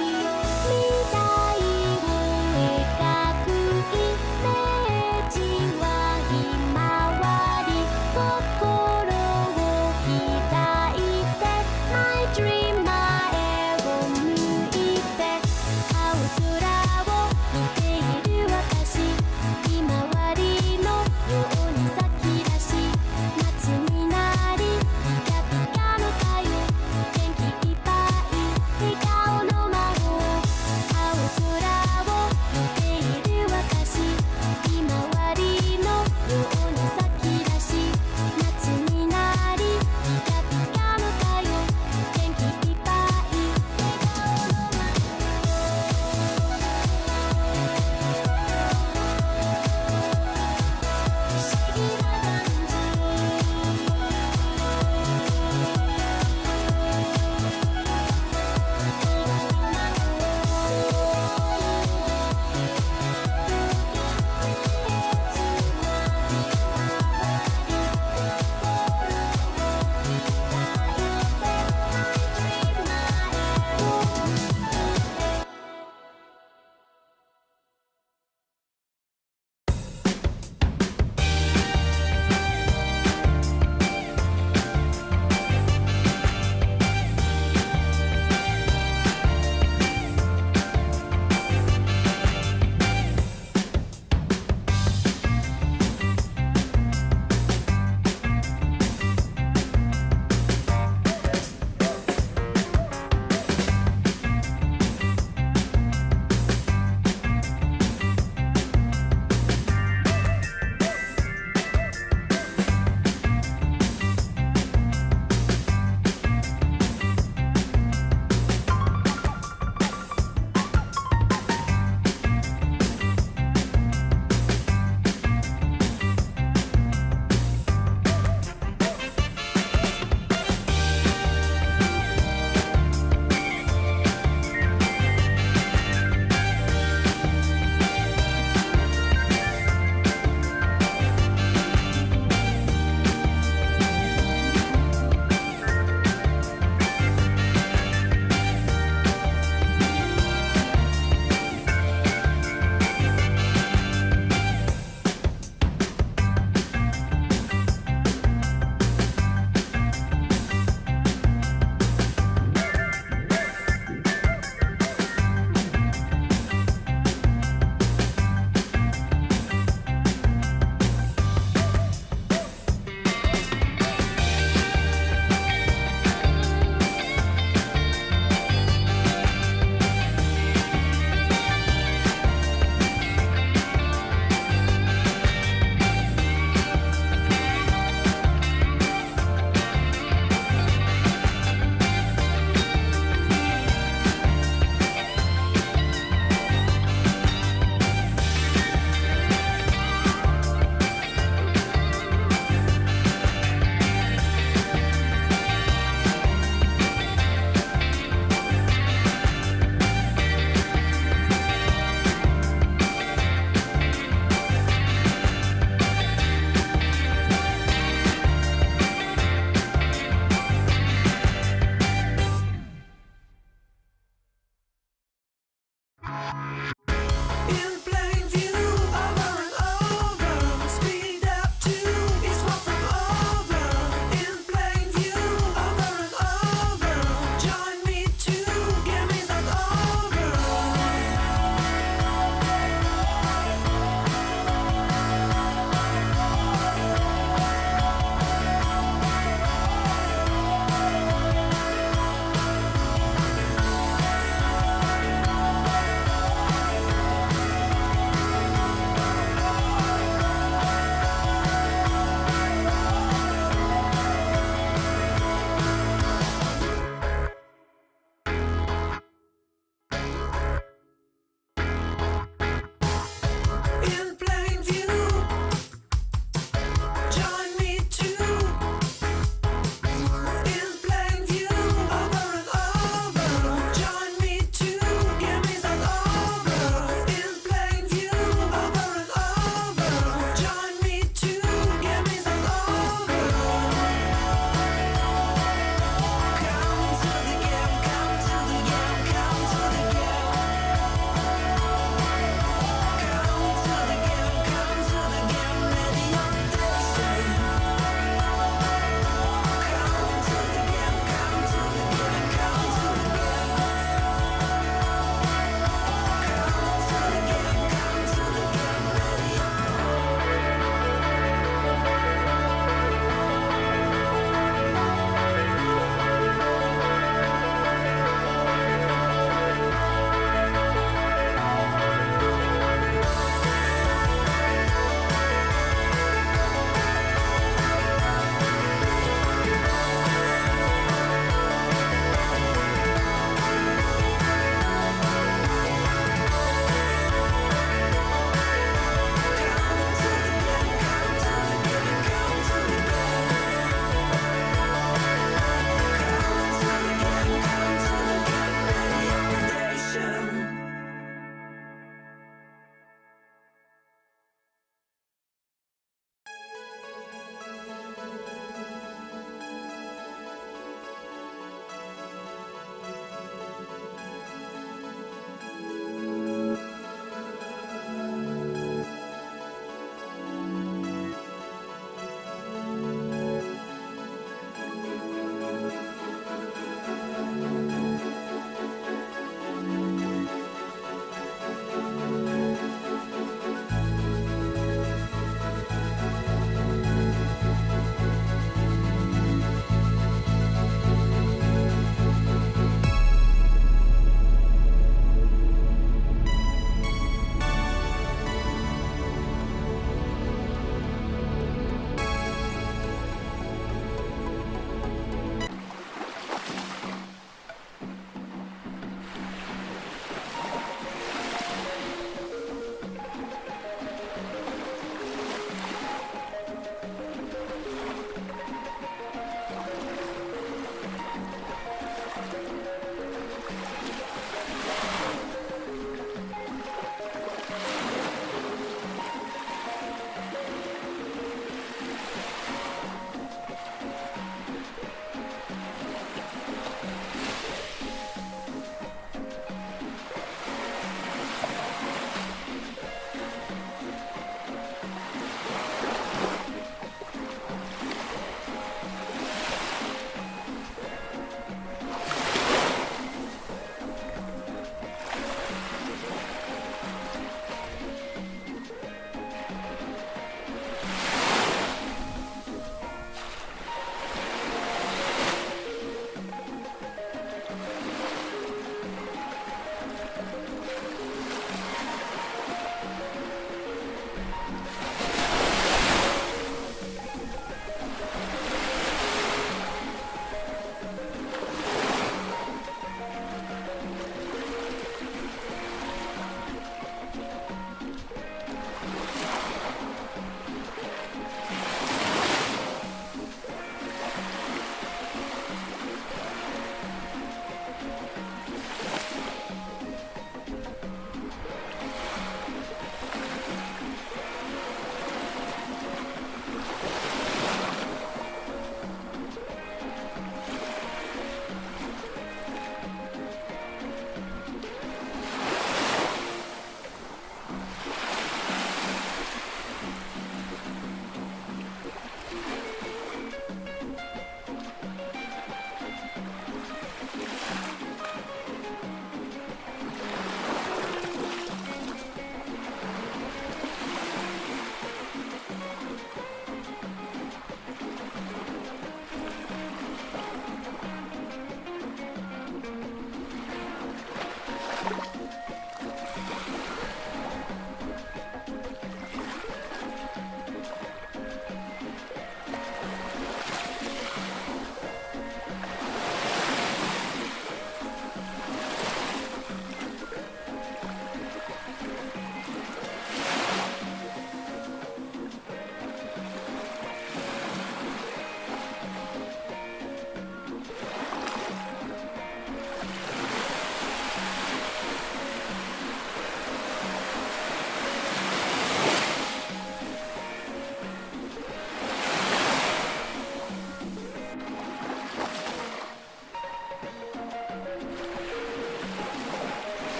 「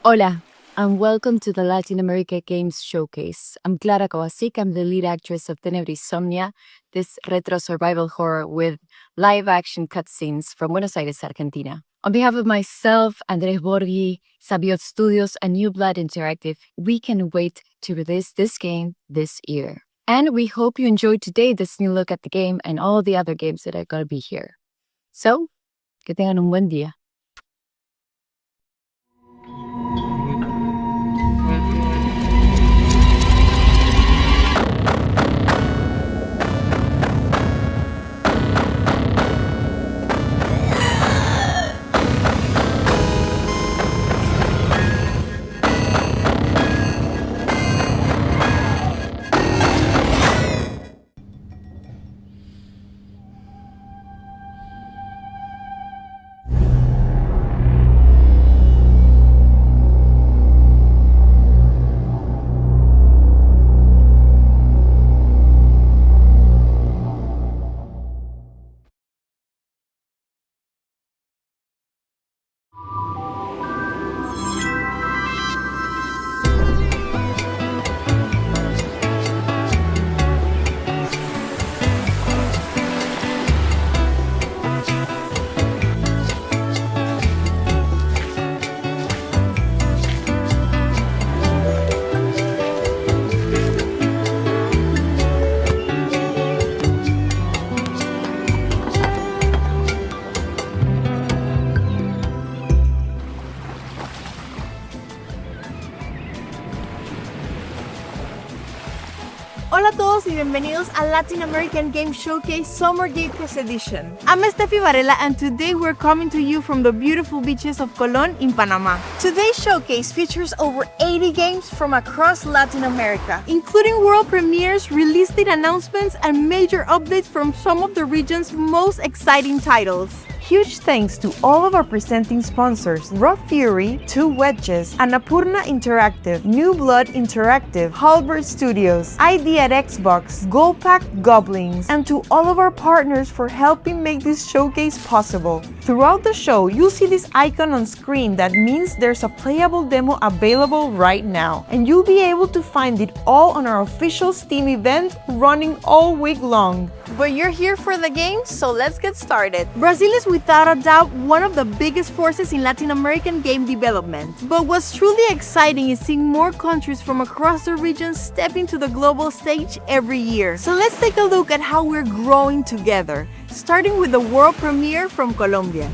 Hola, and welcome to the Latin America Games Showcase. I'm Clara Kovacic. I'm the lead actress of Tenebris Somnia, this retro survival horror with live-action cutscenes from Buenos Aires, Argentina. On behalf of myself, Andres Borghi, Sabiot Studios, and New Blood Interactive, we can wait to release this game this year. And we hope you enjoyed today this new look at the game and all the other games that are going to be here. So, que tengan un buen día. Hola a todos y bienvenidos a Latin American Game Showcase Summer Game Pass Edition. I'm Steffi Varela and today we're coming to you from the beautiful beaches of Colón in Panama. Today's showcase features over 80 games from across Latin America, including world premieres, release date announcements, and major updates from some of the region's most exciting titles. Huge thanks to all of our presenting sponsors, Raw Fury, Two Wedges, Annapurna Interactive, New Blood Interactive, Halberd Studios, ID at Xbox, Goldpack Goblins, and to all of our partners for helping make this showcase possible. Throughout the show, you'll see this icon on screen that means there's a playable demo available right now, and you'll be able to find it all on our official Steam event running all week long. But you're here for the game, so let's get started. Brazil is without a doubt one of the biggest forces in Latin American game development. But what's truly exciting is seeing more countries from across the region stepping to the global stage every year. So let's take a look at how we're growing together, starting with the world premiere from Colombia.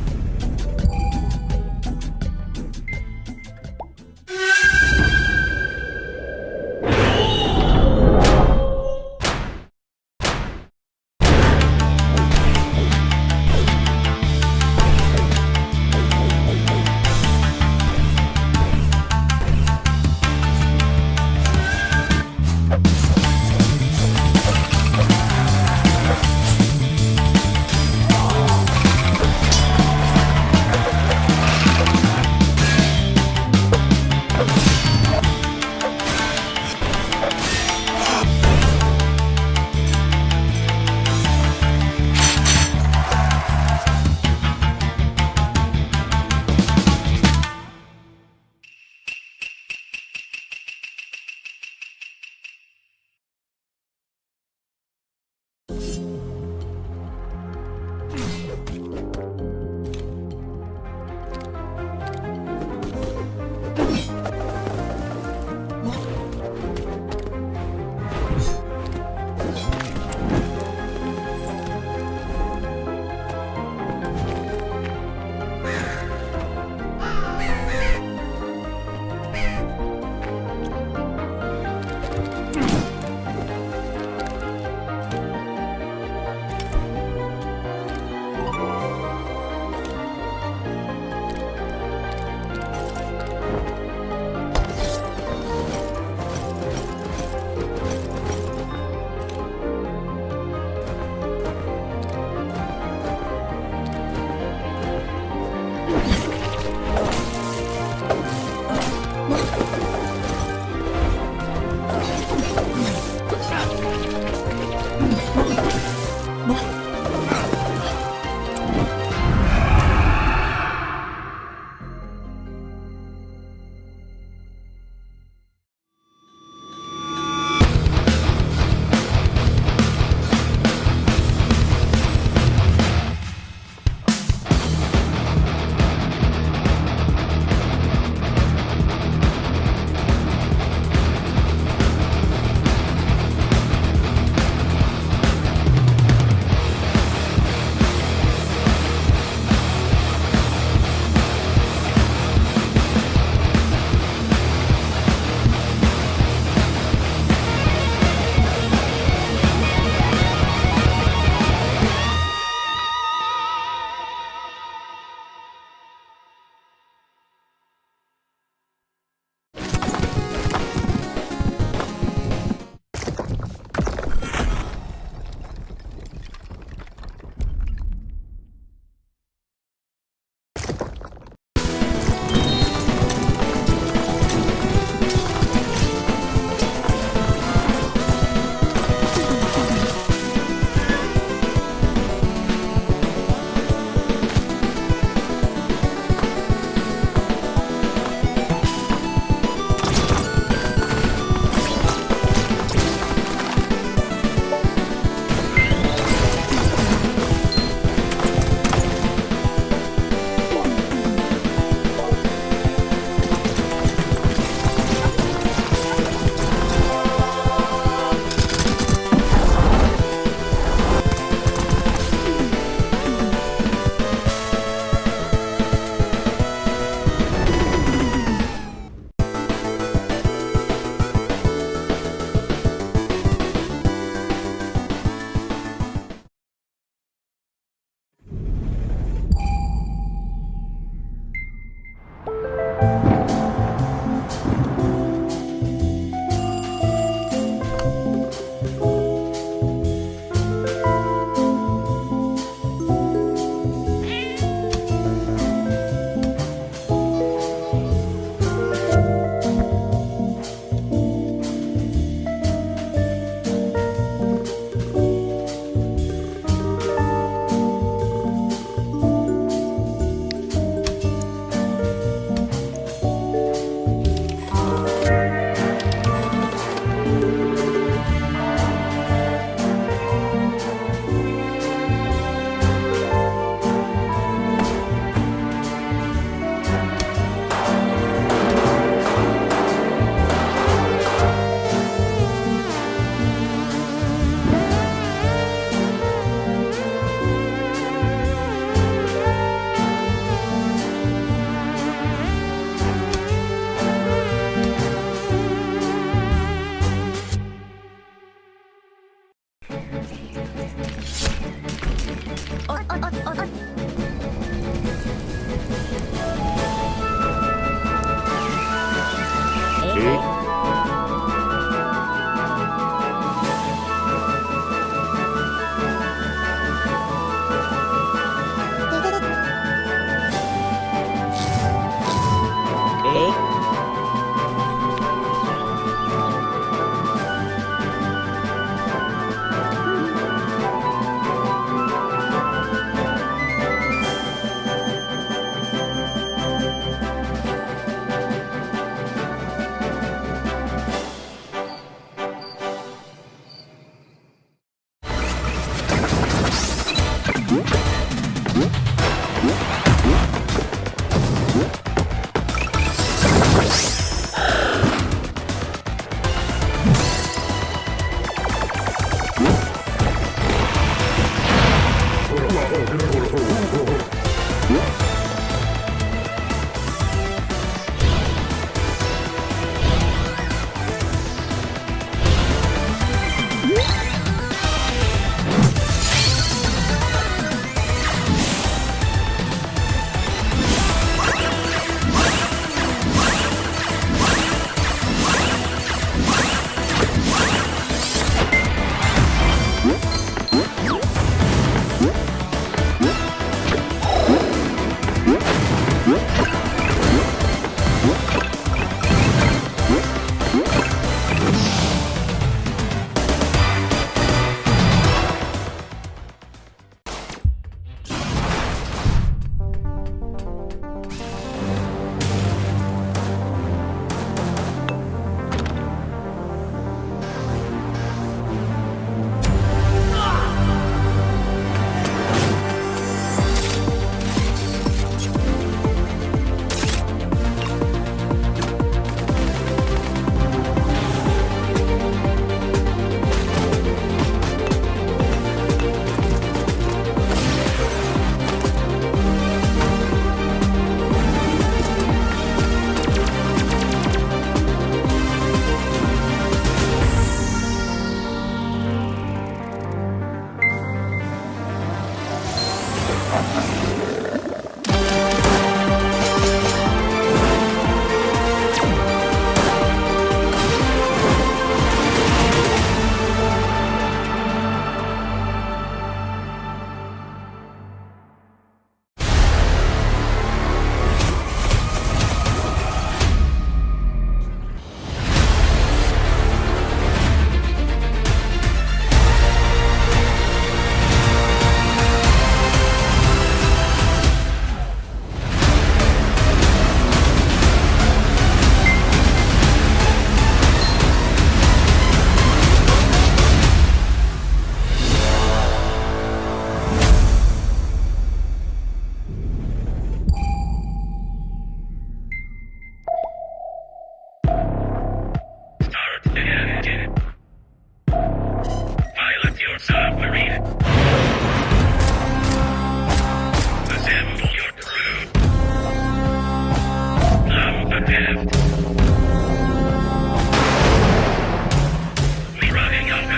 Can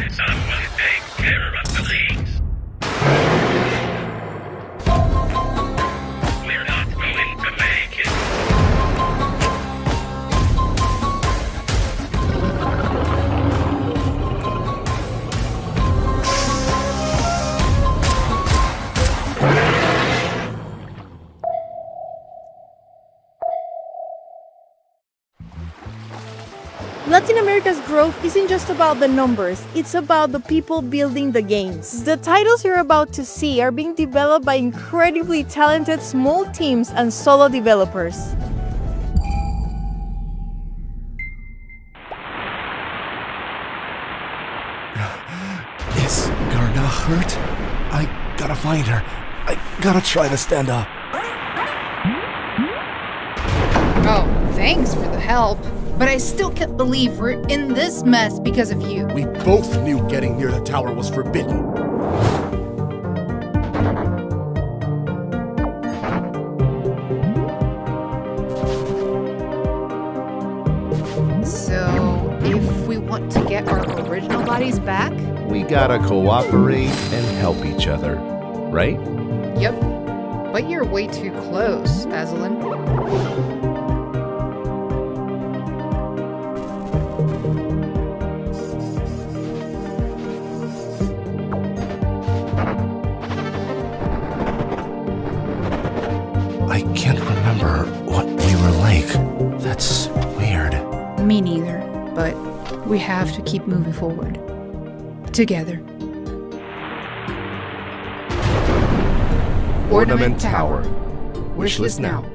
someone take care of the leaves? We're not going to make it. Latin America's growth isn't just about the numbers, it's about the people building the games. The titles you're about to see are being developed by incredibly talented small teams and solo developers. Is Garna hurt? I gotta find her. I gotta try to stand up. Oh, thanks for the help. But I still can't believe we're in this mess because of you. We both knew getting near the tower was forbidden. So, if we want to get our original bodies back? We gotta cooperate and help each other, right? Yep. But you're way too close, Aslan. I can't remember what we were like. That's weird. Me neither, but we have to keep moving forward. Together. Ornament Tower. Wishlist now.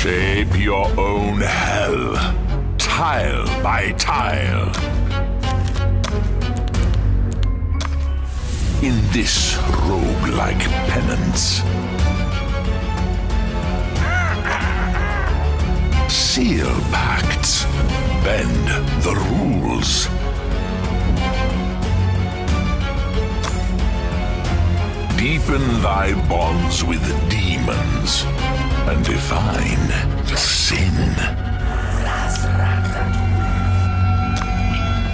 Shape your own hell, tile by tile. In this roguelike penance, seal pacts, bend the rules. Deepen thy bonds with demons and define sin.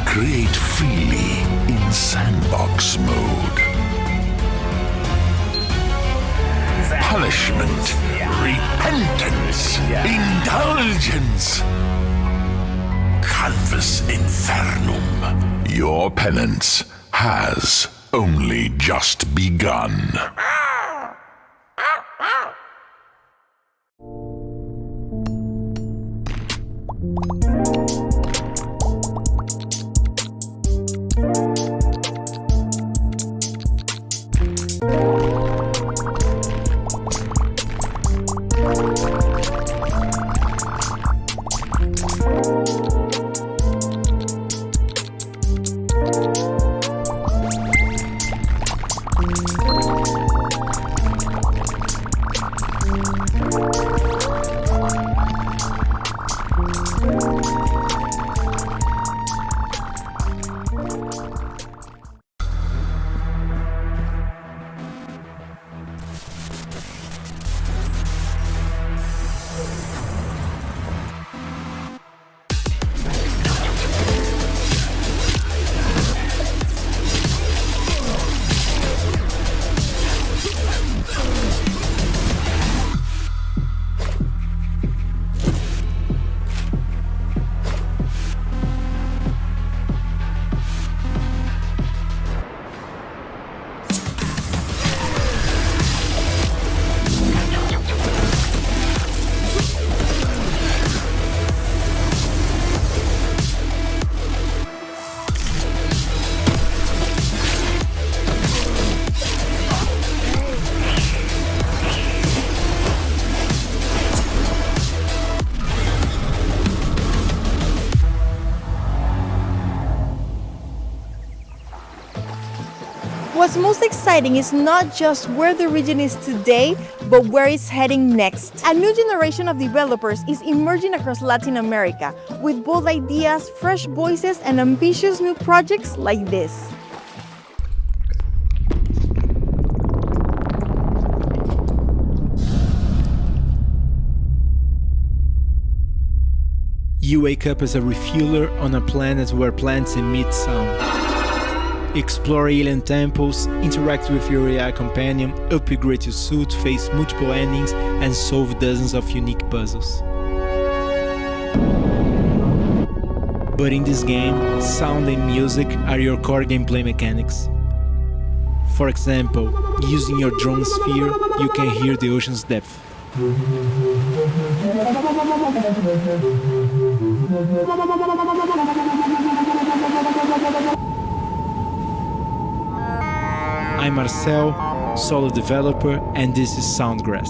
Create freely in sandbox mode. Punishment, repentance, indulgence. Canvas infernum. Your penance has only just begun. What's most exciting is not just where the region is today, but where it's heading next. A new generation of developers is emerging across Latin America with bold ideas, fresh voices, and ambitious new projects like this. You wake up as a refueler on a planet where plants emit sound. Explore alien temples, interact with your AI companion, upgrade your suit, face multiple endings, and solve dozens of unique puzzles. But in this game, sound and music are your core gameplay mechanics. For example, using your drone sphere, you can hear the ocean's depth. I'm Marcel, solo developer, and this is Soundgrass.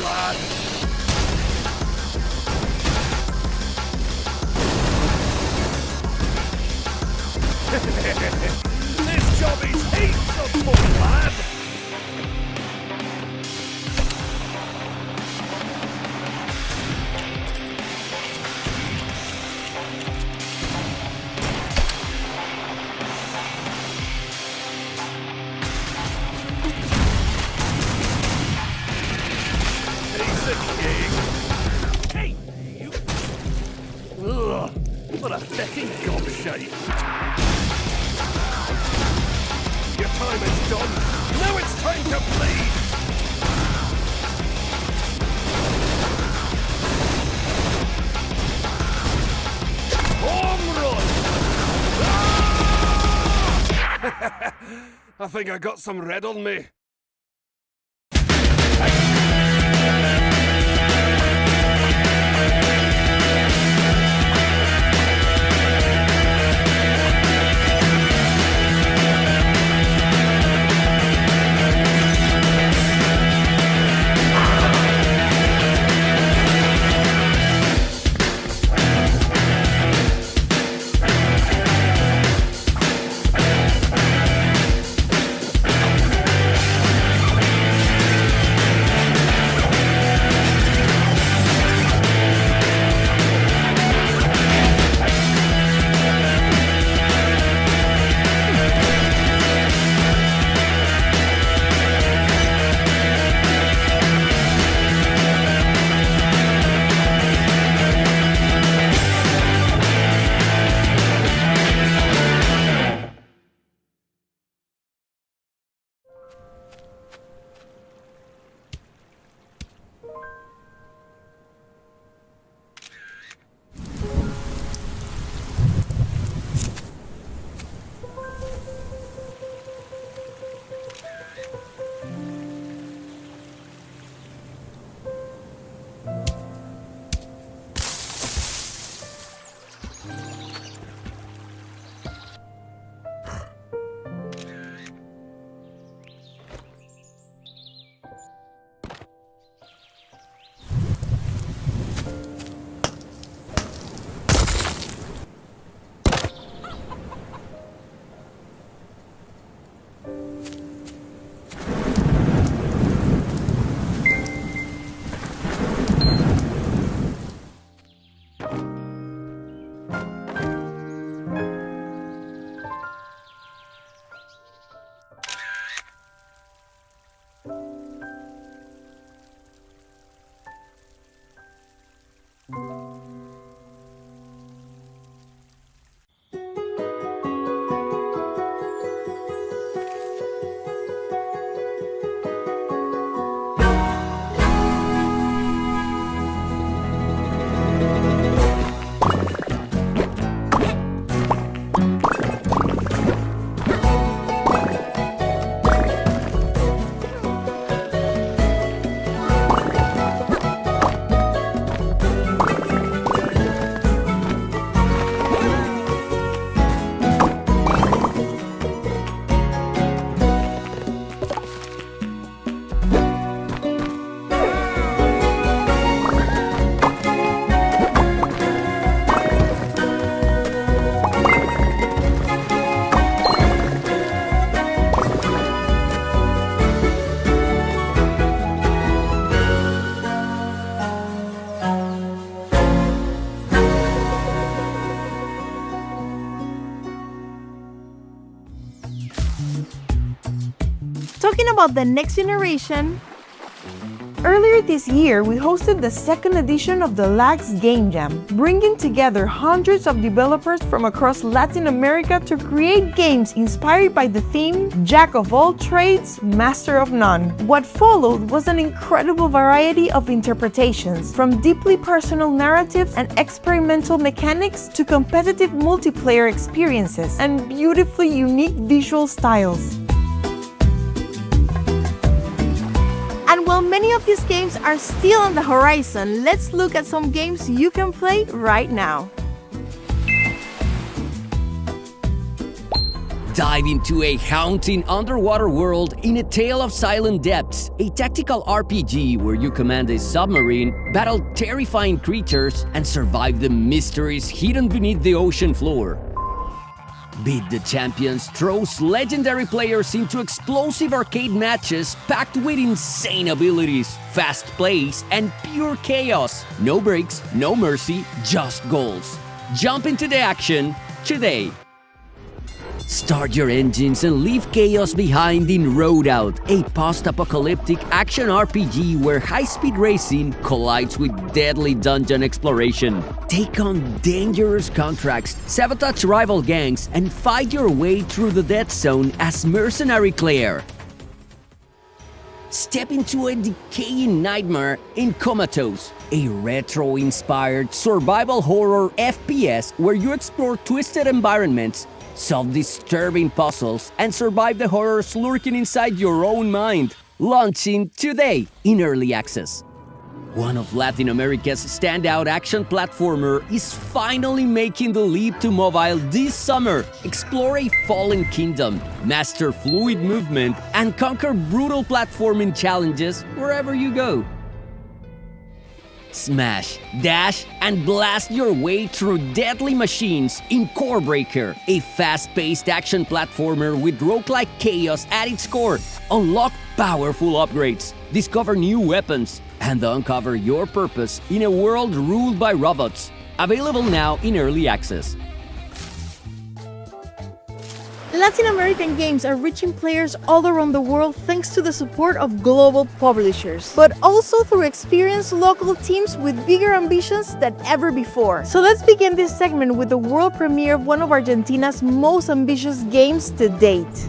lad. This job is heaps of fun, lad. Hey, you! Ugh, what a fecking gobshite! Your time is done. Now it's time to bleed. Home run! Ah! I think I got some red on me. Talking about the next generation, earlier this year we hosted the second edition of the LAX Game Jam, bringing together hundreds of developers from across Latin America to create games inspired by the theme Jack of all trades, master of none. What followed was an incredible variety of interpretations, from deeply personal narratives and experimental mechanics to competitive multiplayer experiences and beautifully unique visual styles. And while many of these games are still on the horizon, let's look at some games you can play right now. Dive into a haunting underwater world in A Tale of Silent Depths, a tactical RPG where you command a submarine, battle terrifying creatures, and survive the mysteries hidden beneath the ocean floor. Beat the Champions throws legendary players into explosive arcade matches packed with insane abilities, fast plays, and pure chaos. No breaks, no mercy, just goals. Jump into the action today. Start your engines and leave chaos behind in Road Out, a post-apocalyptic action RPG where high-speed racing collides with deadly dungeon exploration. Take on dangerous contracts, sabotage rival gangs, and fight your way through the dead zone as Mercenary Claire. Step into a decaying nightmare in Comatose, a retro-inspired survival horror FPS where you explore twisted environments, solve disturbing puzzles, and survive the horrors lurking inside your own mind. Launching today in early access. One of Latin America's standout action platformer is finally making the leap to mobile this summer. Explore a fallen kingdom, master fluid movement, and conquer brutal platforming challenges wherever you go. Smash, dash, and blast your way through deadly machines in Core Breaker, a fast-paced action platformer with roguelike chaos at its core. Unlock powerful upgrades, discover new weapons, and uncover your purpose in a world ruled by robots. Available now in early access. Latin American games are reaching players all around the world thanks to the support of global publishers, but also through experienced local teams with bigger ambitions than ever before. So let's begin this segment with the world premiere of one of Argentina's most ambitious games to date.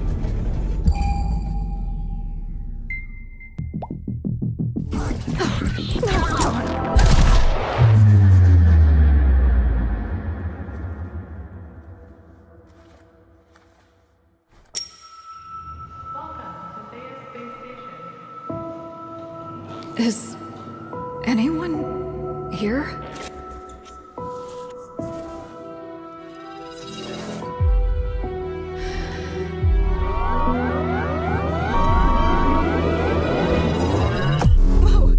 Is anyone here? Whoa.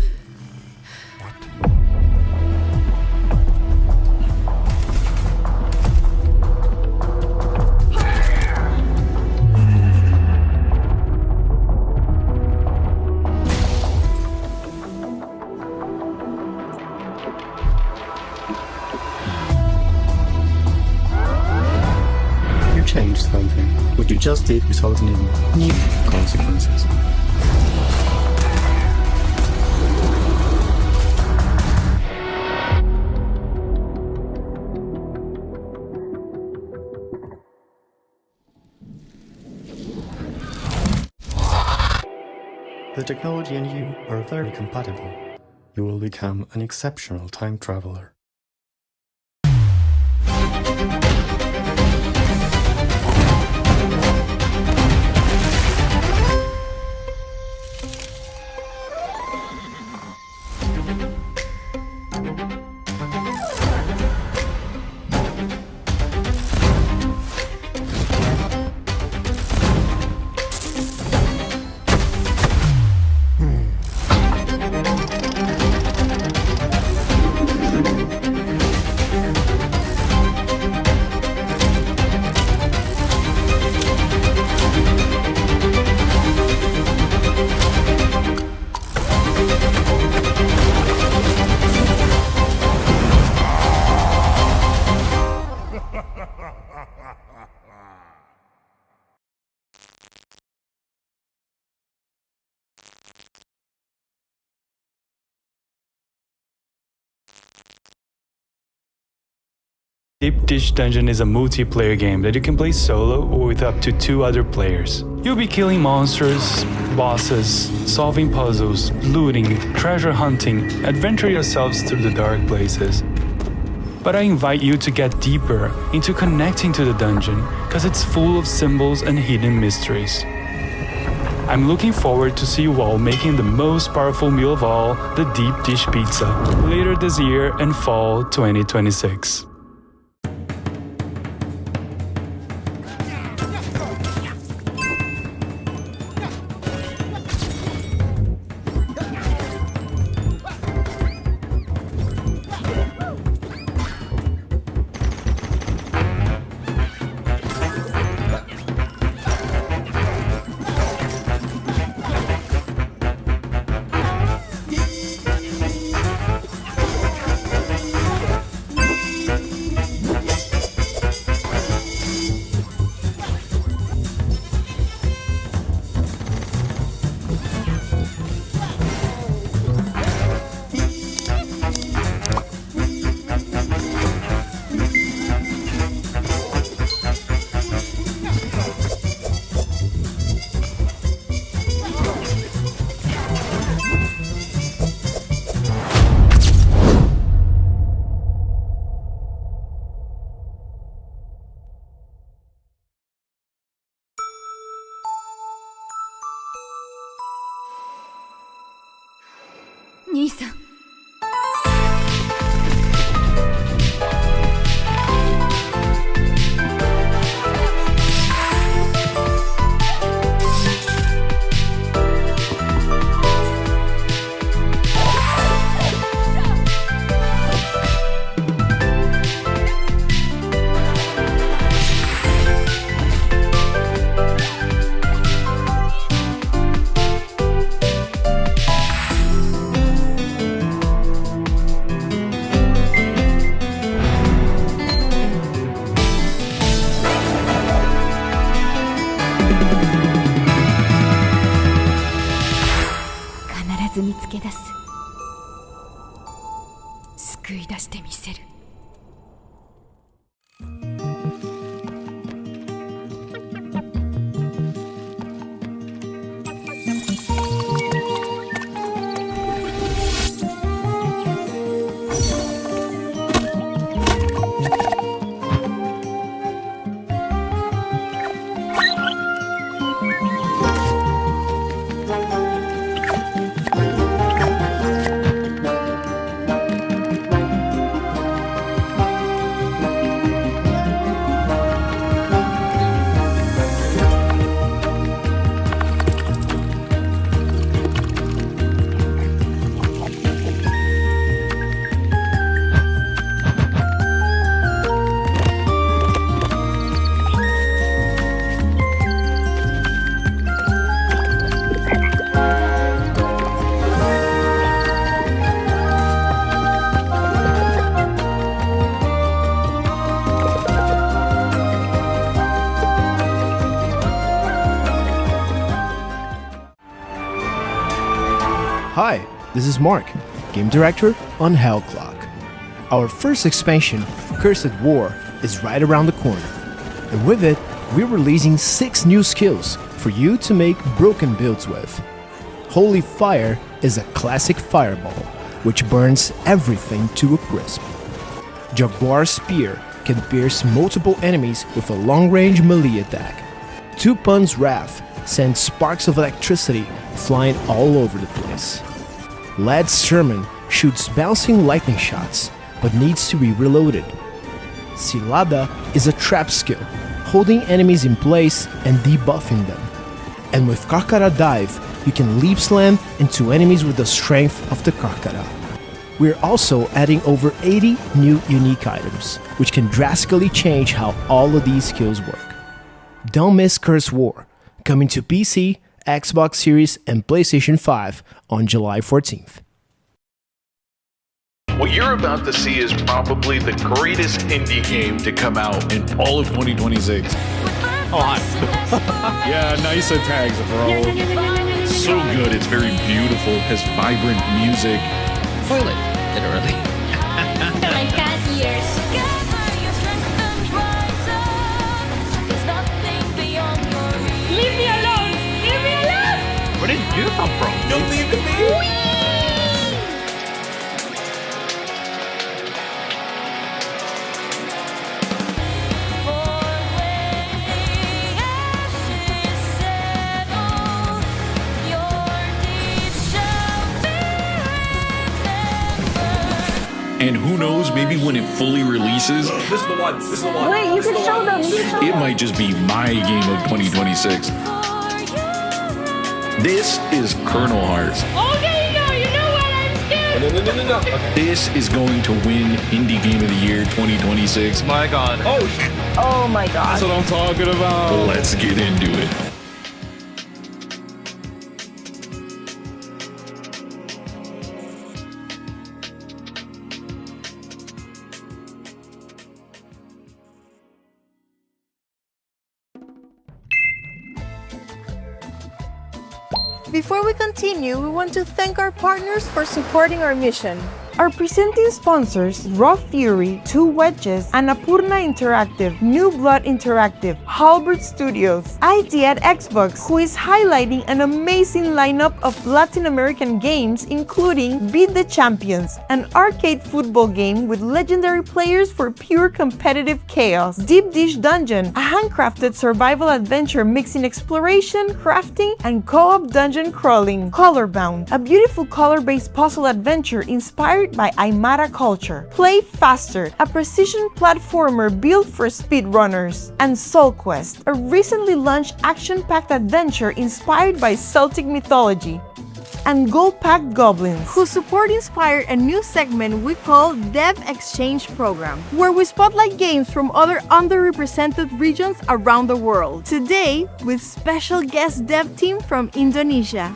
Change something. What you just did resulted in new consequences. The technology and you are very compatible. You will become an exceptional time traveler. Deep Dish Dungeon is a multiplayer game that you can play solo or with up to 2 other players. You'll be killing monsters, bosses, solving puzzles, looting, treasure hunting, adventure yourselves through the dark places. But I invite you to get deeper into connecting to the dungeon, because it's full of symbols and hidden mysteries. I'm looking forward to see you all making the most powerful meal of all, the Deep Dish Pizza, later this year and fall 2026. 兄さん。必ず見つけ出す。救い出してみせる。Hi, this is Mark, Game Director on Hell Clock. Our first expansion, Cursed War, is right around the corner. And with it, we're releasing 6 new skills for you to make broken builds with. Holy Fire is a classic fireball, which burns everything to a crisp. Jaguar Spear can pierce multiple enemies with a long-range melee attack. Tupun's Wrath sends sparks of electricity flying all over the place. Lad's Sermon shoots bouncing lightning shots, but needs to be reloaded. Cilada is a trap skill, holding enemies in place and debuffing them. And with Kakara Dive, you can leap slam into enemies with the strength of the Kakara. We're also adding over 80 new unique items, which can drastically change how all of these skills work. Don't miss Curse War, coming to PC, Xbox Series, and PlayStation 5 on July 14th. What you're about to see is probably the greatest indie game to come out in all of 2026. Oh, hi. Yeah, nice tags, bro. So good, it's very beautiful, has vibrant music. Toilet, literally. My cat ears. Leave me alone! Leave me alone! Where did you come from? Don't leave me! And who knows, maybe when it fully releases, This is the one. This is the one. Wait, you can show them. You can show it them. might just be my game of 2026. This is Kernel Hearts. Okay, you know what? I'm scared. No. Okay. This is going to win Indie Game of the Year 2026. My god. Oh, shit. Oh my god. That's what I'm talking about. Let's get into it. Before we continue, we want to thank our partners for supporting our mission. Our presenting sponsors, Raw Fury, Two Wedges, Annapurna Interactive, New Blood Interactive, Halbert Studios, ID at Xbox, who is highlighting an amazing lineup of Latin American games including Beat the Champions, an arcade football game with legendary players for pure competitive chaos, Deep Dish Dungeon, a handcrafted survival adventure mixing exploration, crafting, and co-op dungeon crawling, Colorbound, a beautiful color-based puzzle adventure inspired by Aymara culture, Play Faster, a precision platformer built for speedrunners, and Soul Quest, a recently launched action-packed adventure inspired by Celtic mythology, and Gold-Packed Goblins, whose support inspired a new segment we call Dev Exchange Program, where we spotlight games from other underrepresented regions around the world. Today, with special guest dev team from Indonesia.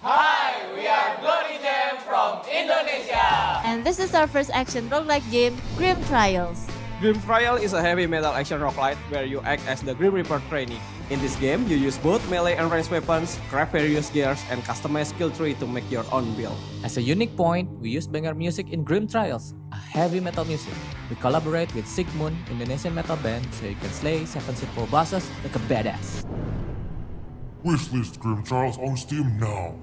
Hi, we are Bloody Jam from Indonesia! And this is our first action roguelike game, Grim Trials. Grim Trial is a heavy metal action roguelite where you act as the Grim Reaper trainee. In this game, you use both melee and ranged weapons, craft various gears, and customize skill tree to make your own build. As a unique point, we use banger music in Grim Trials, a heavy metal music. We collaborate with Sigmund, Indonesian metal band, so you can slay 7 simple bosses like a badass. Wishlist Grim Trials on Steam now.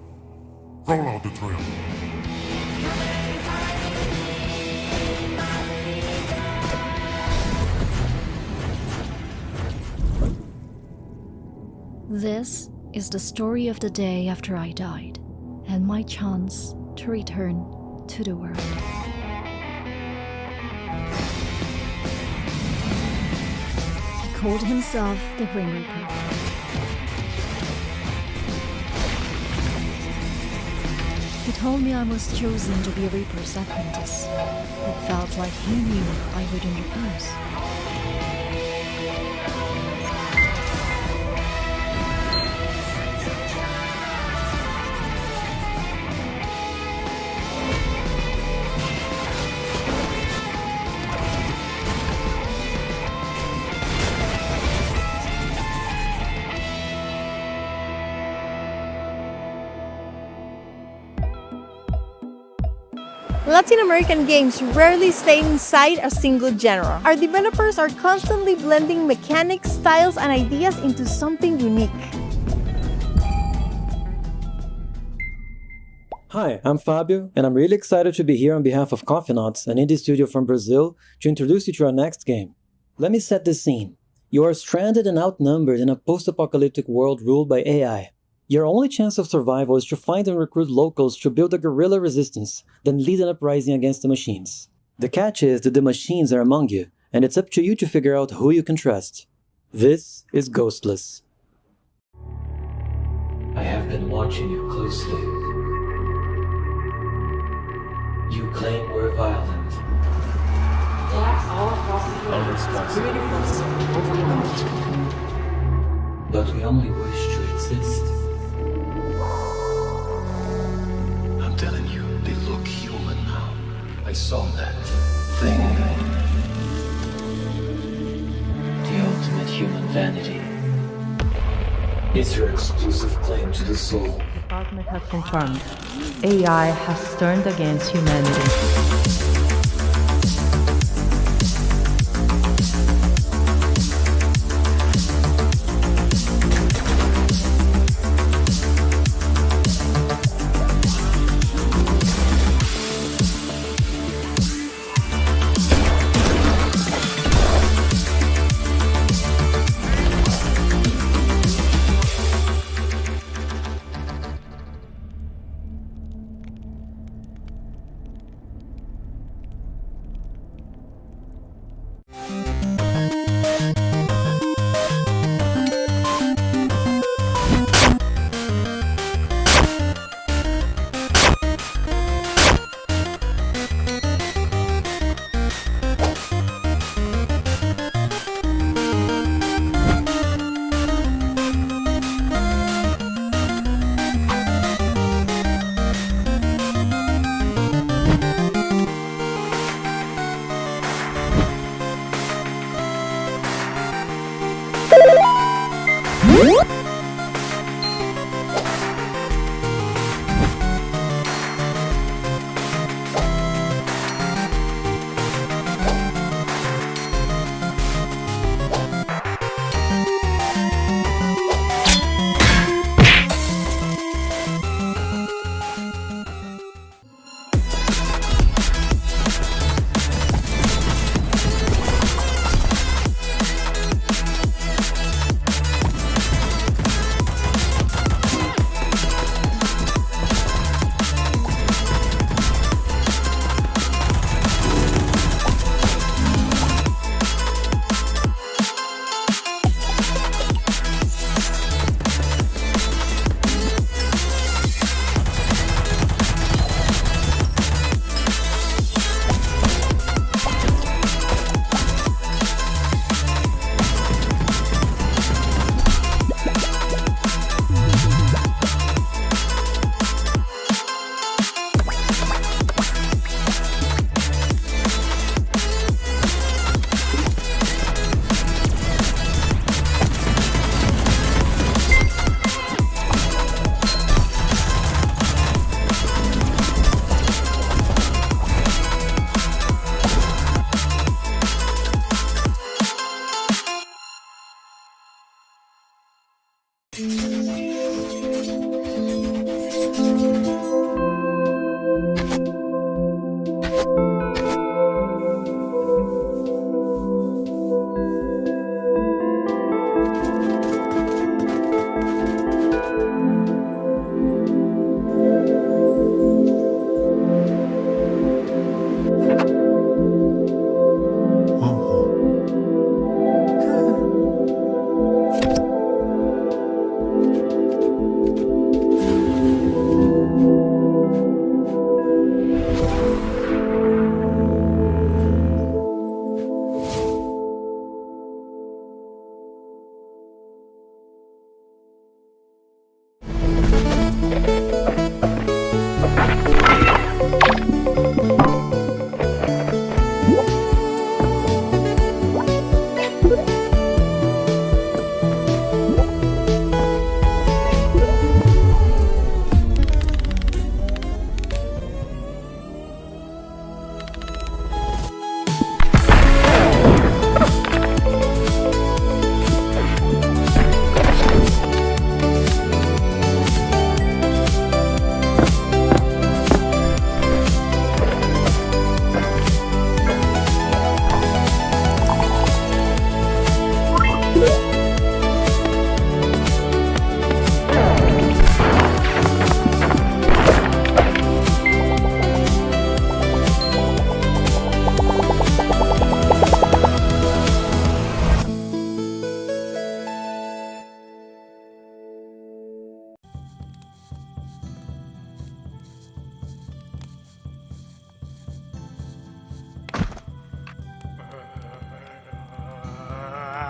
Roll out the trailer. This is the story of the day after I died, and my chance to return to the world. He called himself the Grim Reaper. He told me I was chosen to be Reaper's apprentice. It felt like he knew I wouldn't refuse. Latin American games rarely stay inside a single genre. Our developers are constantly blending mechanics, styles, and ideas into something unique. Hi, I'm Fabio, and I'm really excited to be here on behalf of Coffeenauts, an indie studio from Brazil, to introduce you to our next game. Let me set the scene. You are stranded and outnumbered in a post-apocalyptic world ruled by AI. Your only chance of survival is to find and recruit locals to build a guerrilla resistance, then lead an uprising against the machines. The catch is that the machines are among you, and it's up to you to figure out who you can trust. This is Ghostless. I have been watching you closely. You claim we're violent. Our responsibility is overwhelmed. But we only wish to exist. I'm telling you, they look human now. I saw that thing. The ultimate human vanity. It's your exclusive claim to the soul. Department has confirmed. AI has turned against humanity.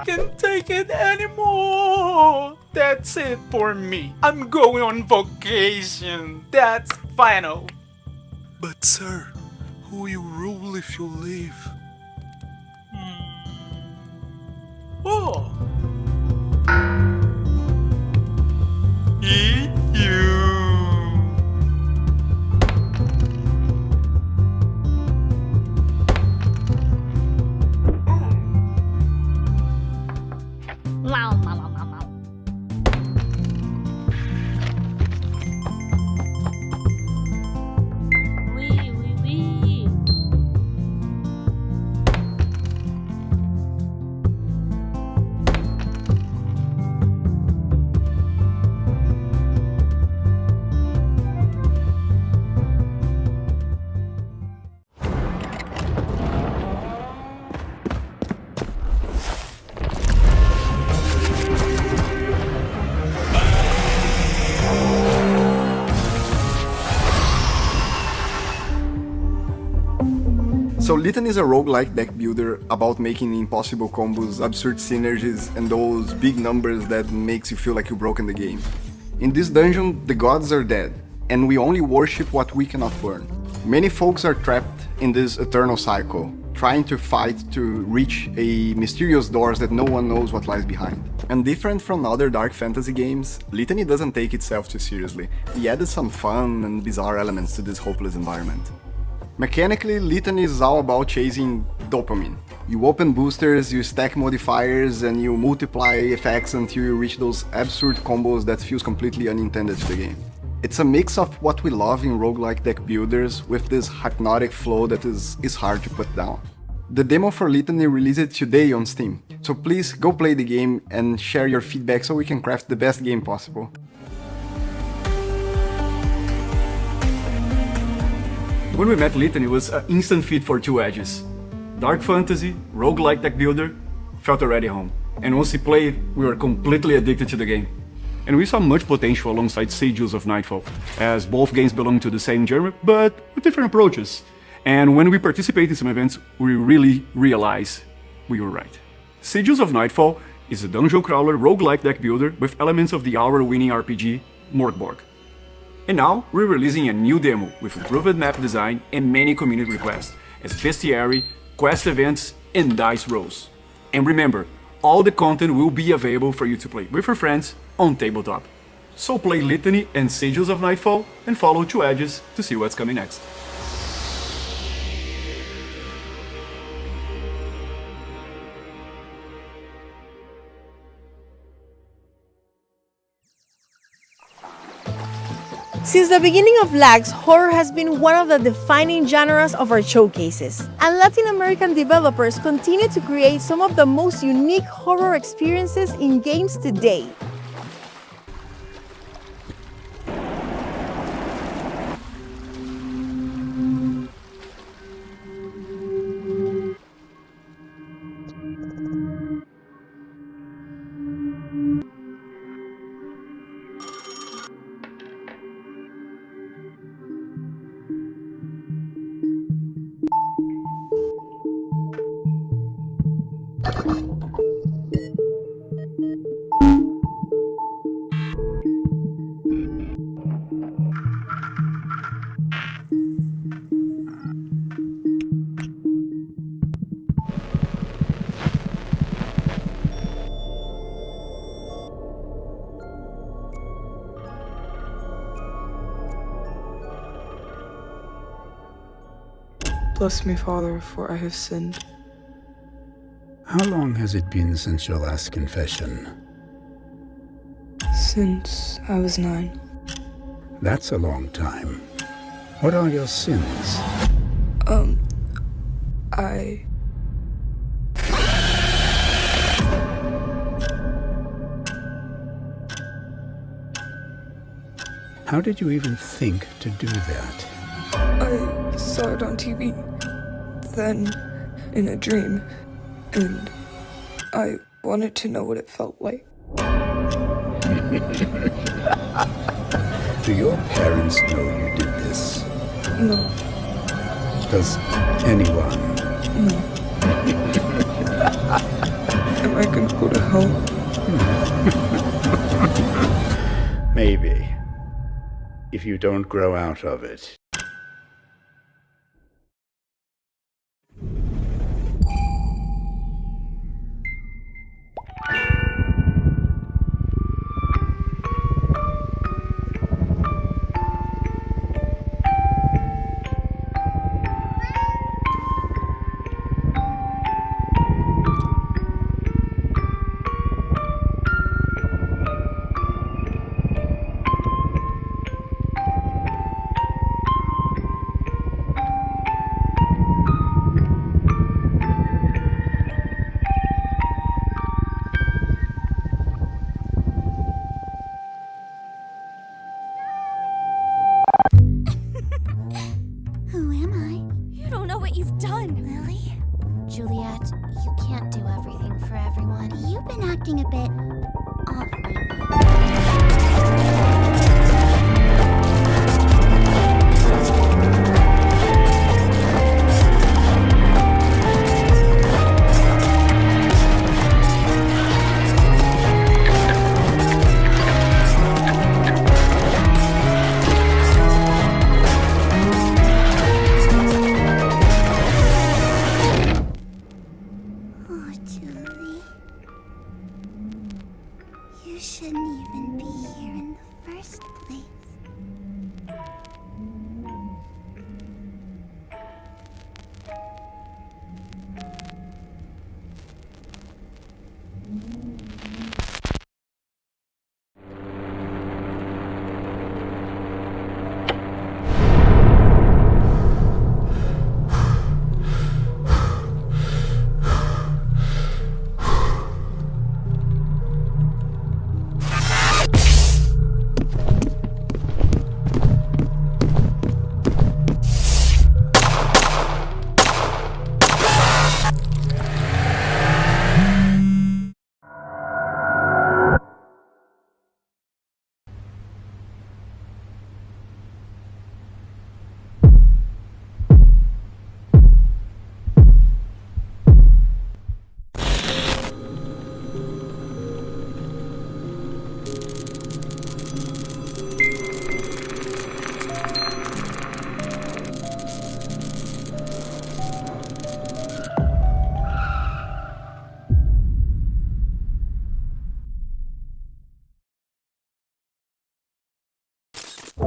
Can't take it anymore. That's it for me. I'm going on vacation. That's final. But sir, who will rule if you leave? Oh. Eat you. So Litany is a roguelike deck builder about making impossible combos, absurd synergies, and those big numbers that makes you feel like you've broken the game. In this dungeon, the gods are dead, and we only worship what we cannot burn. Many folks are trapped in this eternal cycle, trying to fight to reach a mysterious doors that no one knows what lies behind. And different from other dark fantasy games, Litany doesn't take itself too seriously. He added some fun and bizarre elements to this hopeless environment. Mechanically, Litany is all about chasing dopamine. You open boosters, you stack modifiers, and you multiply effects until you reach those absurd combos that feels completely unintended to the game. It's a mix of what we love in roguelike deck builders with this hypnotic flow that is hard to put down. The demo for Litany released today on Steam, so please go play the game and share your feedback so we can craft the best game possible. When we met Litany, it was an instant fit for two edges. Dark fantasy, roguelike deck builder, felt already home. And once we played, we were completely addicted to the game. And we saw much potential alongside Sigils of Nightfall, as both games belong to the same genre, but with different approaches. And when we participate in some events, we really realize we were right. Sigils of Nightfall is a dungeon crawler roguelike deck builder with elements of the hour-winning RPG Morkborg. And now, we're releasing a new demo with improved map design and many community requests, as bestiary, quest events, and dice rolls. And remember, all the content will be available for you to play with your friends on tabletop. So play Litany and Sigils of Nightfall and follow Two Edges to see what's coming next. Since the beginning of LAGs, horror has been one of the defining genres of our showcases. And Latin American developers continue to create some of the most unique horror experiences in games today. Bless me, Father, for I have sinned. How long has it been since your last confession? Since I was 9. That's a long time. What are your sins? How did you even think to do that? I saw it on TV, then in a dream, and I wanted to know what it felt like. Do your parents know you did this? No. Does anyone? No. Am I gonna go to hell? Maybe. If you don't grow out of it. Who am I? You don't know what you've done. Lily? Juliet, you can't do everything for everyone. You've been acting a bit off You shouldn't even be here in the first place.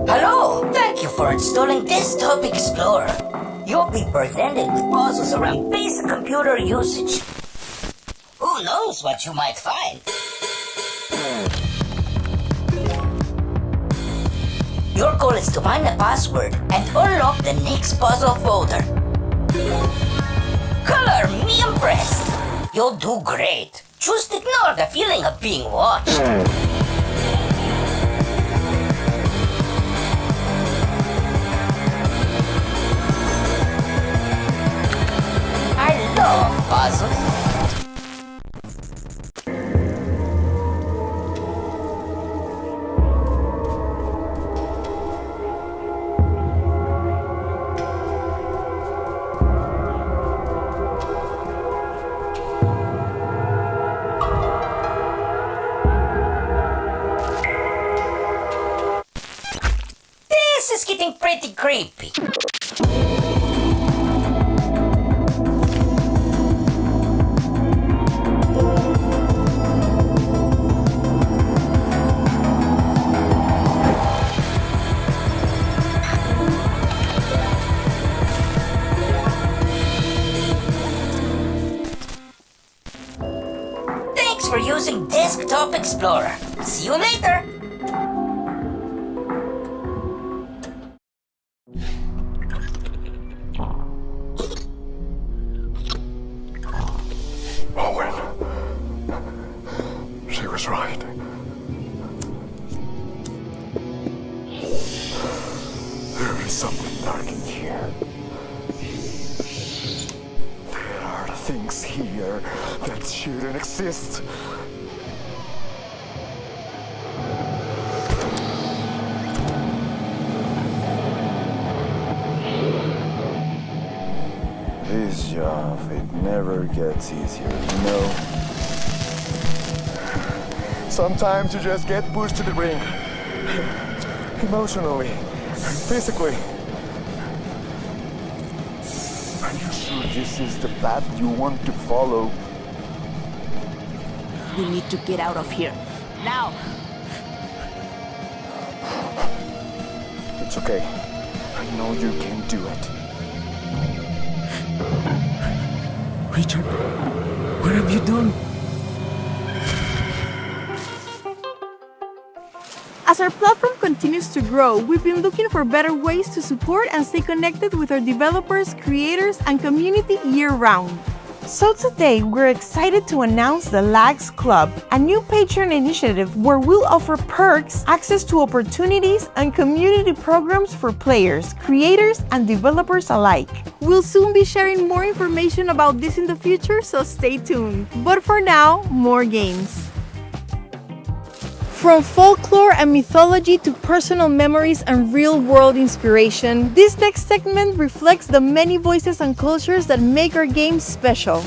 Hello! Thank you for installing Desktop Explorer. You'll be presented with puzzles around basic computer usage. Who knows what you might find? Your goal is to find the password and unlock the next puzzle folder. Color me impressed! You'll do great. Just ignore the feeling of being watched. I love puzzles. This is getting pretty creepy. Desktop Explorer. See you later! Owen. She was right. There is something dark in here. There are things here that shouldn't exist. This job, it never gets easier, you know? Sometimes you just get pushed to the brink. Emotionally, physically. Are you sure this is the path you want to follow? We need to get out of here. Now! It's okay. I know you can do it. Richard, what have you done? As our platform continues to grow, we've been looking for better ways to support and stay connected with our developers, creators, and community year-round. So today, we're excited to announce the Lags Club, a new Patreon initiative where we'll offer perks, access to opportunities, and community programs for players, creators, and developers alike. We'll soon be sharing more information about this in the future, so stay tuned. But for now, more games. From folklore and mythology to personal memories and real-world inspiration, this next segment reflects the many voices and cultures that make our games special.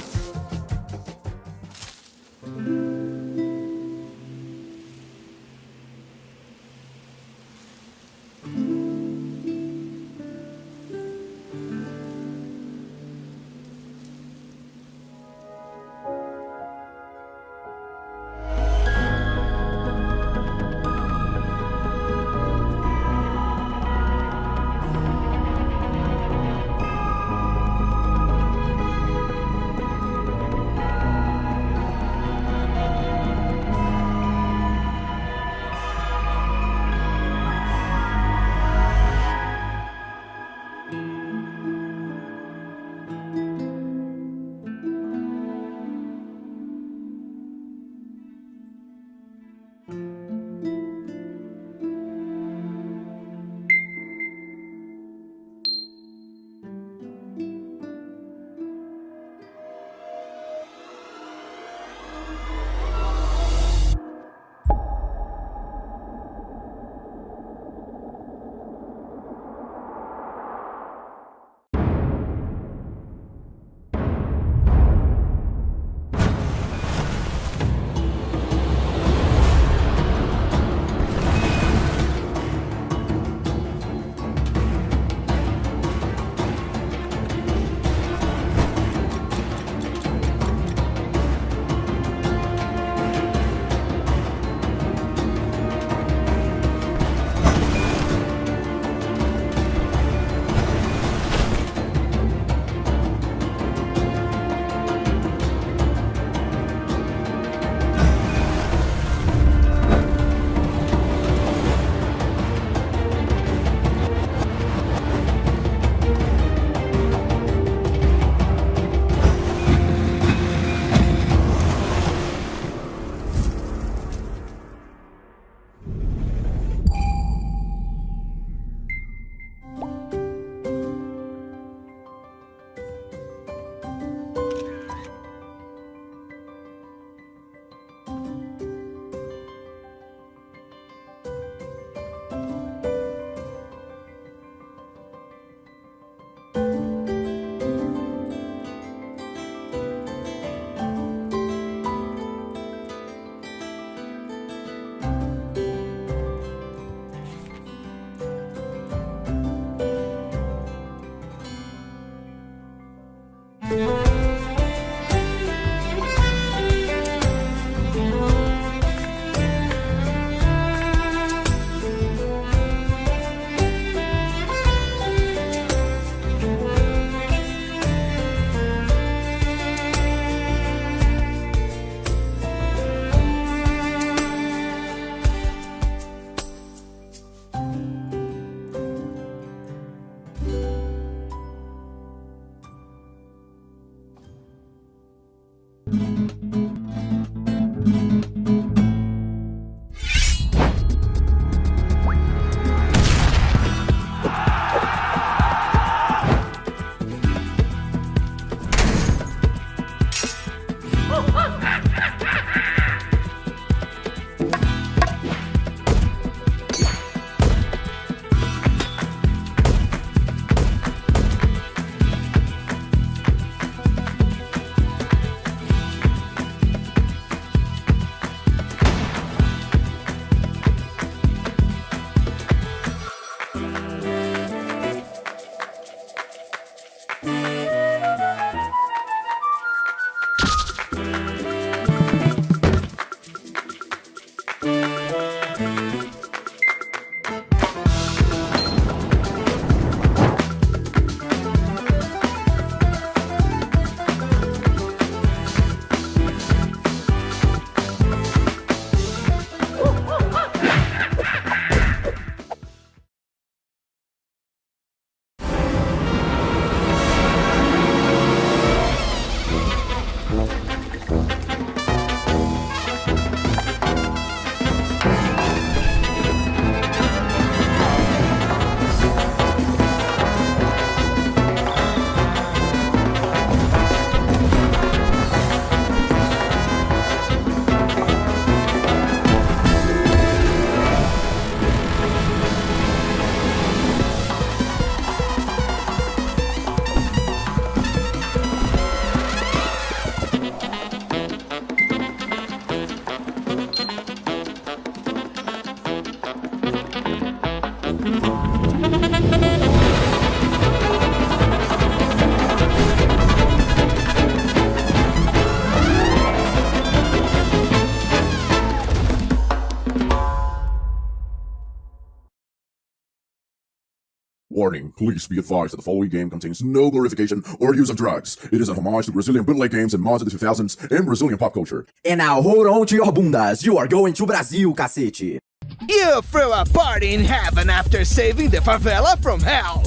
Warning, please be advised that the following game contains no glorification or use of drugs. It is a homage to Brazilian bootleg games and mods of the 2000s and Brazilian pop culture. And now hold on to your bundas, you are going to Brazil, cacete. You threw a party in heaven after saving the favela from hell.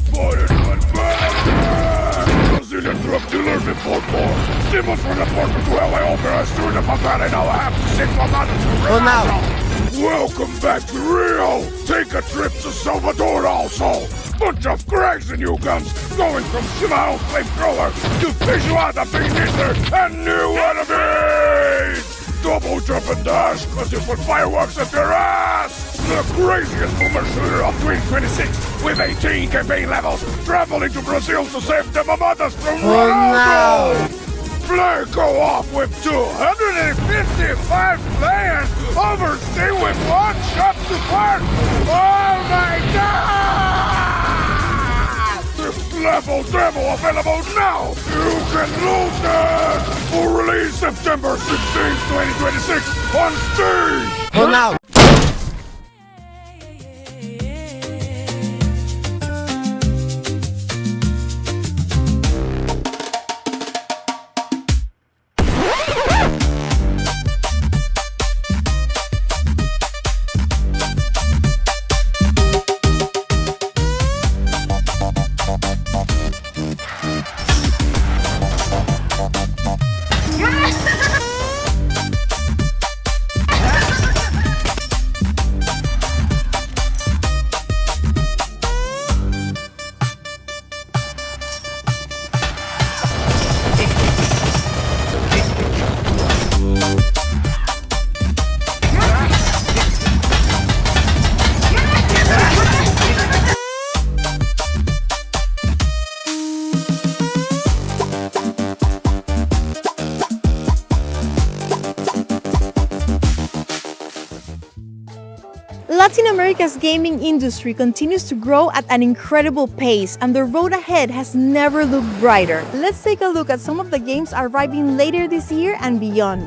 Brazilian drug dealer before war. Demons from the port to LA opera through the favela. Now I have to sit for months. Welcome back to Rio. Take a trip to Salvador also. Bunch of crazy new guns going from Shimao flamethrower to Feijoada Bean and new enemies. Double jump and dash cause you put fireworks at your ass. The craziest boomer shooter of 2026 with 18 campaign levels traveling to Brazil to save the mamadas from Ronaldo. Play co-op with 255 players overstay with one shot to park. Oh my god! This level demo available now. You can lose it. For release September 16, 2026 on Steam. Ronaldo. Latin America's gaming industry continues to grow at an incredible pace, and the road ahead has never looked brighter. Let's take a look at some of the games arriving later this year and beyond.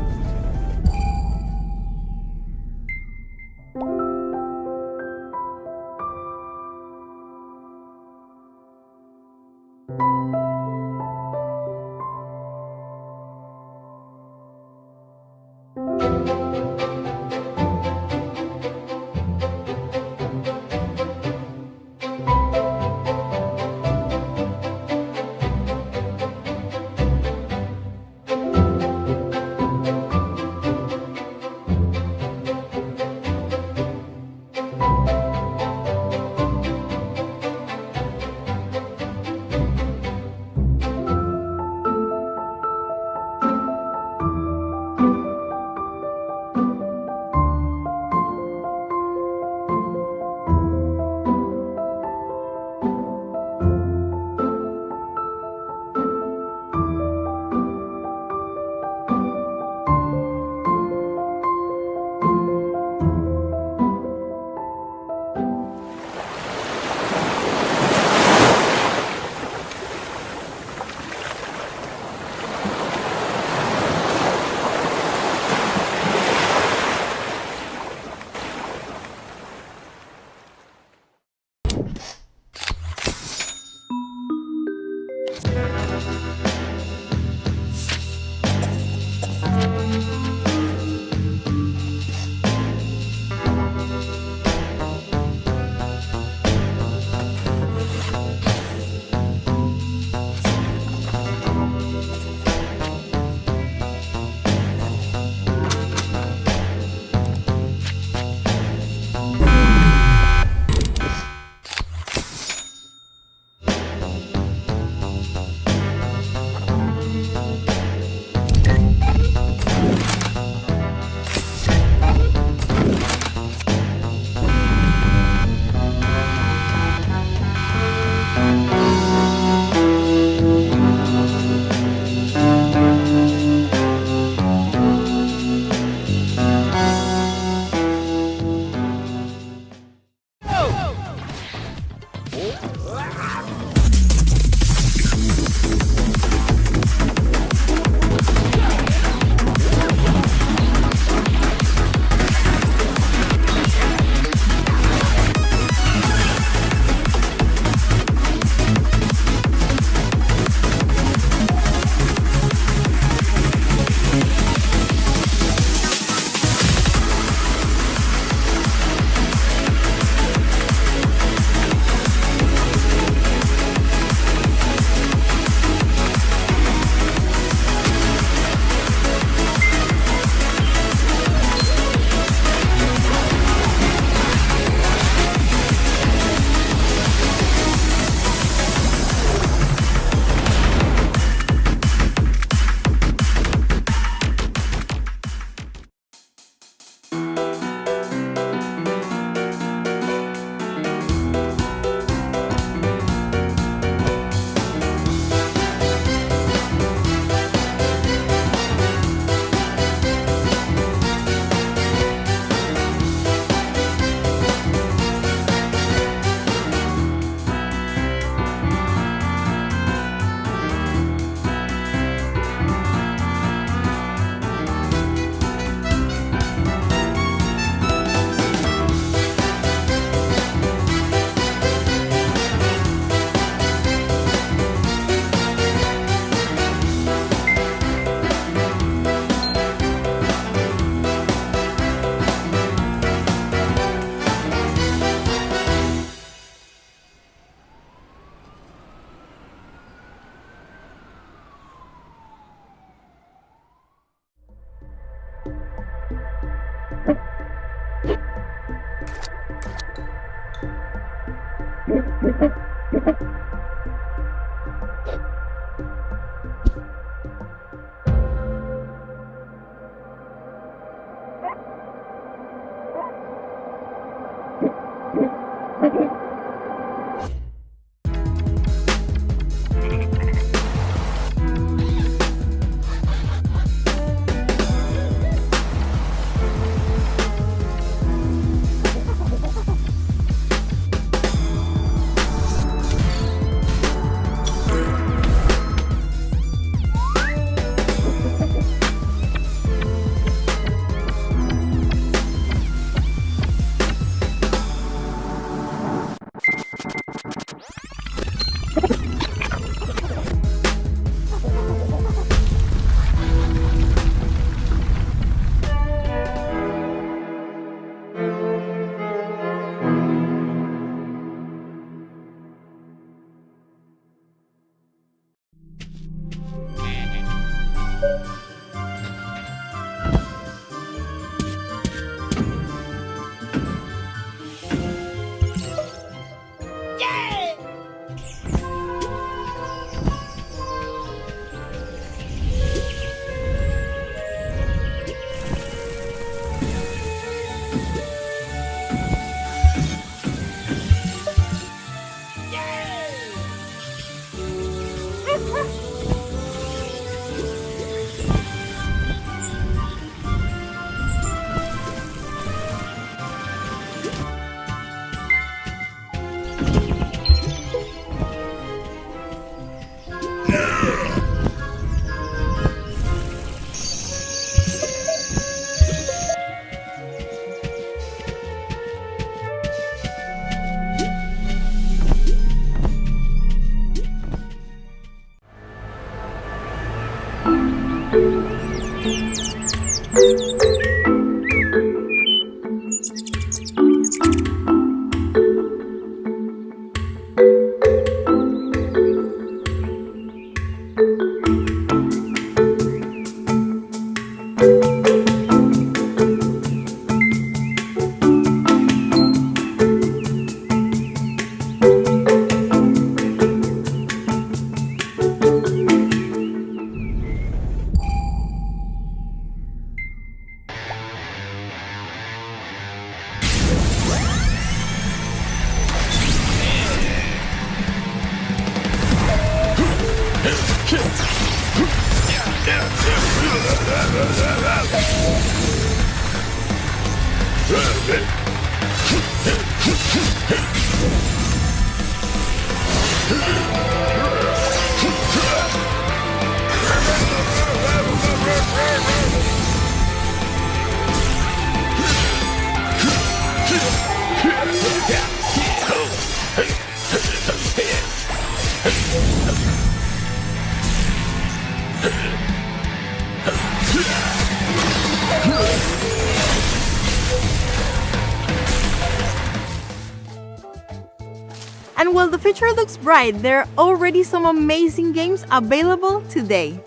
And while the future looks bright, there are already some amazing games available today.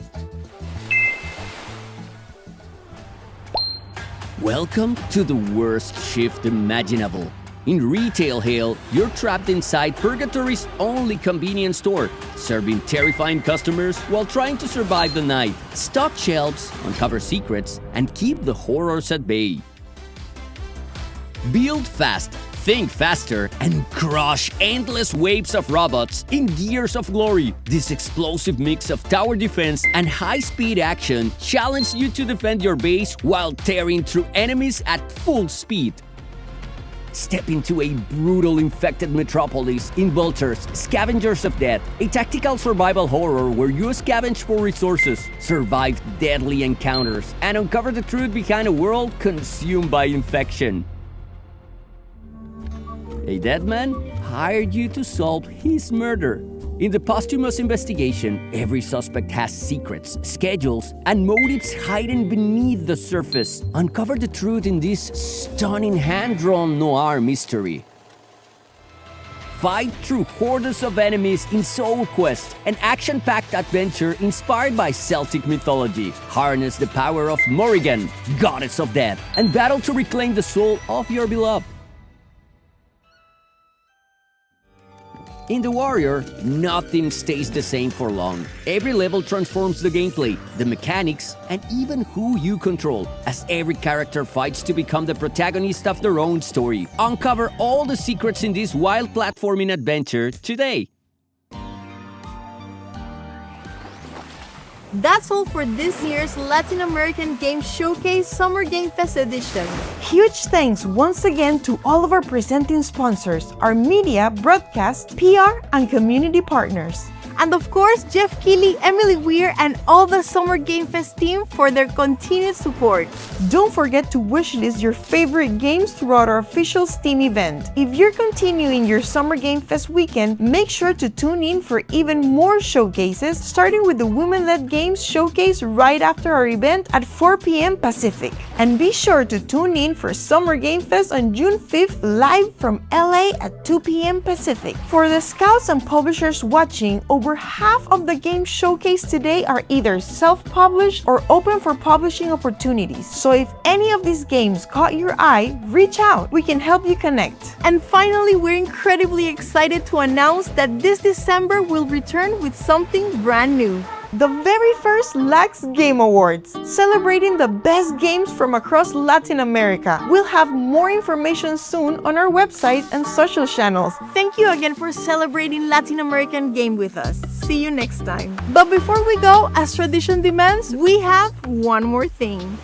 Welcome to the worst shift imaginable. In retail hell, you're trapped inside Purgatory's only convenience store, serving terrifying customers while trying to survive the night, stock shelves, uncover secrets, and keep the horrors at bay. Build fast, think faster, and crush endless waves of robots in Gears of Glory. This explosive mix of tower defense and high-speed action challenges you to defend your base while tearing through enemies at full speed. Step into a brutal infected metropolis in Vultures, Scavengers of Death, a tactical survival horror where you scavenge for resources, survive deadly encounters, and uncover the truth behind a world consumed by infection. A dead man hired you to solve his murder. In the posthumous investigation, every suspect has secrets, schedules, and motives hidden beneath the surface. Uncover the truth in this stunning hand-drawn noir mystery. Fight through hordes of enemies in Soul Quest, an action-packed adventure inspired by Celtic mythology. Harness the power of Morrigan, goddess of death, and battle to reclaim the soul of your beloved. In The Warrior, nothing stays the same for long. Every level transforms the gameplay, the mechanics, and even who you control, as every character fights to become the protagonist of their own story. Uncover all the secrets in this wild platforming adventure today. That's all for this year's Latin American Game Showcase Summer Game Fest edition. Huge thanks once again to all of our presenting sponsors, our media, broadcast, PR, and community partners. And of course, Jeff Keighley, Emily Weir, and all the Summer Game Fest team for their continued support. Don't forget to wishlist your favorite games throughout our official Steam event. If you're continuing your Summer Game Fest weekend, make sure to tune in for even more showcases, starting with the Women-Led Games Showcase right after our event at 4 p.m. Pacific. And be sure to tune in for Summer Game Fest on June 5th live from LA at 2 p.m. Pacific. For the scouts and publishers watching, over half of the games showcased today are either self-published or open for publishing opportunities. So if any of these games caught your eye, reach out. We can help you connect. And finally, we're incredibly excited to announce that this December we'll return with something brand new. The very first LAX Game Awards, celebrating the best games from across Latin America. We'll have more information soon on our website and social channels. Thank you again for celebrating Latin American Game with us. See you next time. But before we go, as tradition demands, we have one more thing.